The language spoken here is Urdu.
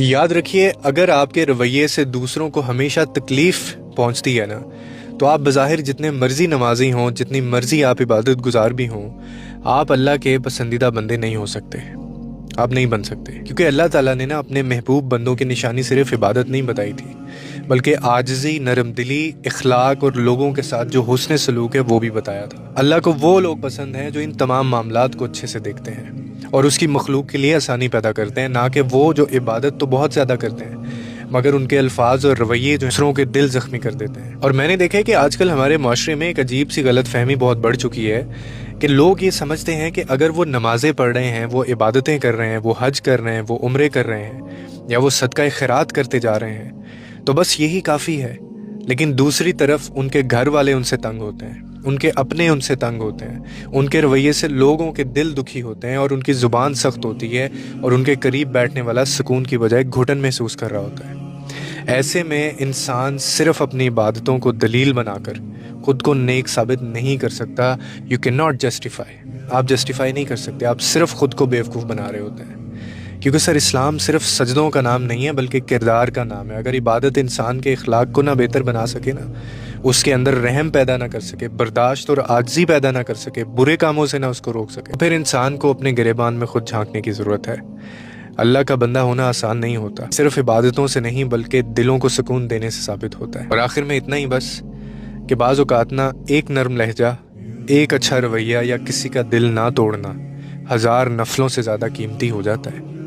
یاد رکھیے، اگر آپ کے رویے سے دوسروں کو ہمیشہ تکلیف پہنچتی ہے نا، تو آپ بظاہر جتنے مرضی نمازی ہوں، جتنی مرضی آپ عبادت گزار بھی ہوں، آپ اللہ کے پسندیدہ بندے نہیں ہو سکتے، آپ نہیں بن سکتے، کیونکہ اللہ تعالیٰ نے نا اپنے محبوب بندوں کی نشانی صرف عبادت نہیں بتائی تھی، بلکہ عاجزی، نرم دلی، اخلاق اور لوگوں کے ساتھ جو حسن سلوک ہے وہ بھی بتایا تھا۔ اللہ کو وہ لوگ پسند ہیں جو ان تمام معاملات کو اچھے سے دیکھتے ہیں اور اس کی مخلوق کے لیے آسانی پیدا کرتے ہیں، نہ کہ وہ جو عبادت تو بہت زیادہ کرتے ہیں مگر ان کے الفاظ اور رویے جو دوسروں کے دل زخمی کر دیتے ہیں۔ اور میں نے دیکھا ہے کہ آج کل ہمارے معاشرے میں ایک عجیب سی غلط فہمی بہت بڑھ چکی ہے کہ لوگ یہ سمجھتے ہیں کہ اگر وہ نمازیں پڑھ رہے ہیں، وہ عبادتیں کر رہے ہیں، وہ حج کر رہے ہیں، وہ عمرے کر رہے ہیں، یا وہ صدقہ خیرات کرتے جا رہے ہیں، تو بس یہی کافی ہے۔ لیکن دوسری طرف ان کے گھر والے ان سے تنگ ہوتے ہیں، ان کے اپنے ان سے تنگ ہوتے ہیں، ان کے رویے سے لوگوں کے دل دکھی ہوتے ہیں، اور ان کی زبان سخت ہوتی ہے، اور ان کے قریب بیٹھنے والا سکون کی بجائے گھٹن محسوس کر رہا ہوتا ہے۔ ایسے میں انسان صرف اپنی عبادتوں کو دلیل بنا کر خود کو نیک ثابت نہیں کر سکتا۔ یو کین ناٹ جسٹیفائی، آپ جسٹیفائی نہیں کر سکتے، آپ صرف خود کو بیوقوف بنا رہے ہوتے ہیں۔ کیونکہ سر، اسلام صرف سجدوں کا نام نہیں ہے بلکہ کردار کا نام ہے۔ اگر عبادت انسان کے اخلاق کو نہ بہتر بنا سکے نا، اس کے اندر رحم پیدا نہ کر سکے، برداشت اور عاجزی پیدا نہ کر سکے، برے کاموں سے نہ اس کو روک سکے، پھر انسان کو اپنے گریبان میں خود جھانکنے کی ضرورت ہے۔ اللہ کا بندہ ہونا آسان نہیں ہوتا، صرف عبادتوں سے نہیں بلکہ دلوں کو سکون دینے سے ثابت ہوتا ہے۔ اور آخر میں اتنا ہی بس کہ بعض اوقات نا ایک نرم لہجہ، ایک اچھا رویہ یا کسی کا دل نہ توڑنا 1000 نفلوں سے زیادہ قیمتی ہو جاتا ہے۔